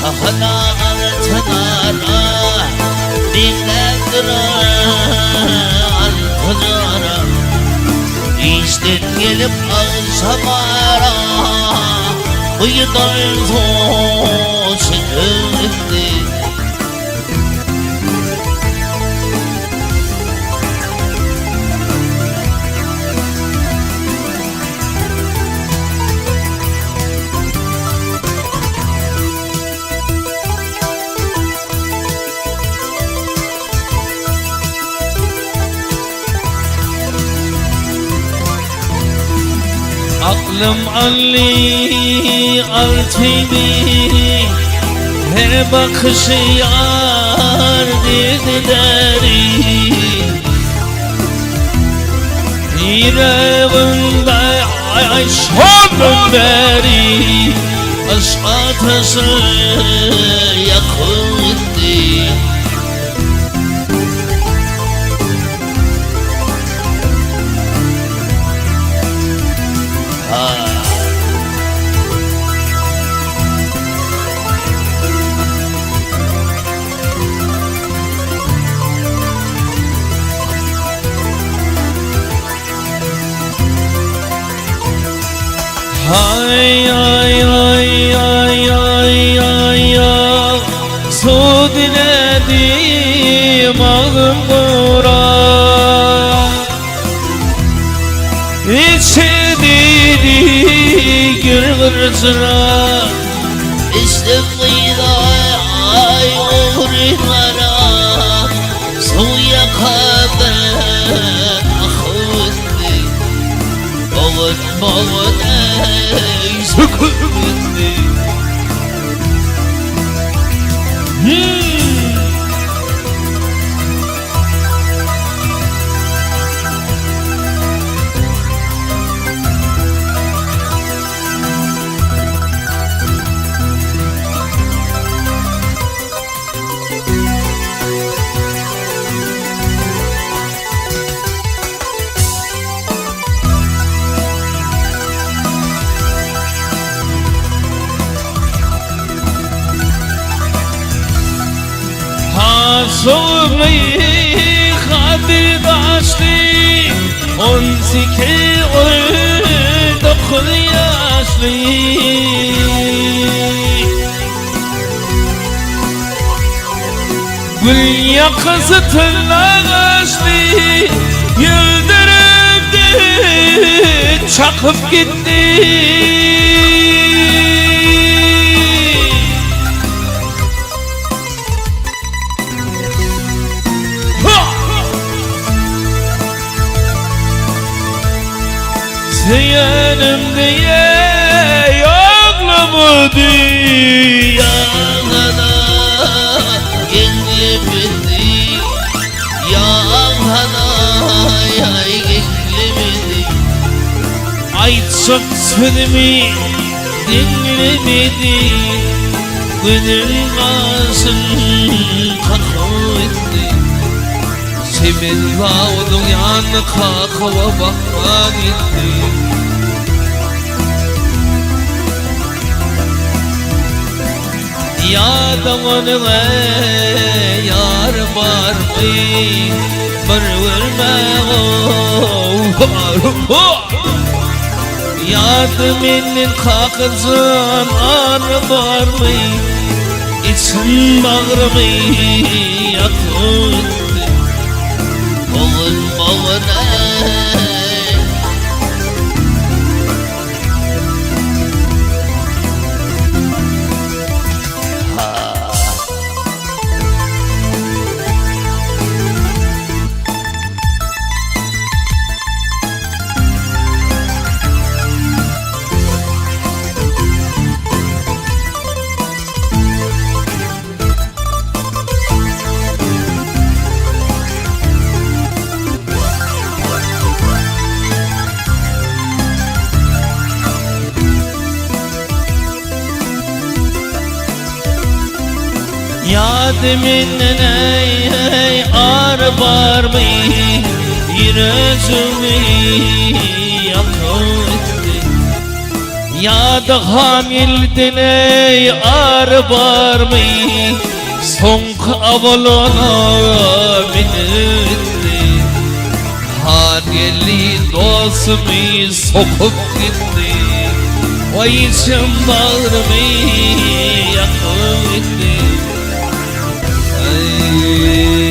Sahana altınara dinlendir altınara İşten gelip ağzamara Uyudan soğuk Aklım alli altini her bakışı yar dedileri yüreğimde aşkın beri aşk ateşi yakıldı. Ay ay ay ay ay ay ay su diledim ağım buram İçi dedi gırgırcıra İşte kıyıda ay uğrılara suya kadar akıttı Boğun boğun ey sıkıldı Soğumayı kadir daşlı 18 19 yaşlı Gül yakası tırnaşlı Yıldırımdı çakıp gitti Yeğenim diye ağlamadı Yağına gençlemedi Yağına gençlemedi Ay çok sözümü dinlemedi Gönül ağzın kakıttı Semen bağudun yanına kakava bakma gitti Ya damanına yar var mı? Bir verme Yardımının kakızın arı var mı? İçim bağrımı yakıttı Boğun boğun Yadımın ey ar var mı? Yüreğimi yakıttı Ya da hamildin ey ar var mı? Son avalona minildi. Haneli dostum sokup gitti. Vay içim bağrımı yakıp gitti. Ay.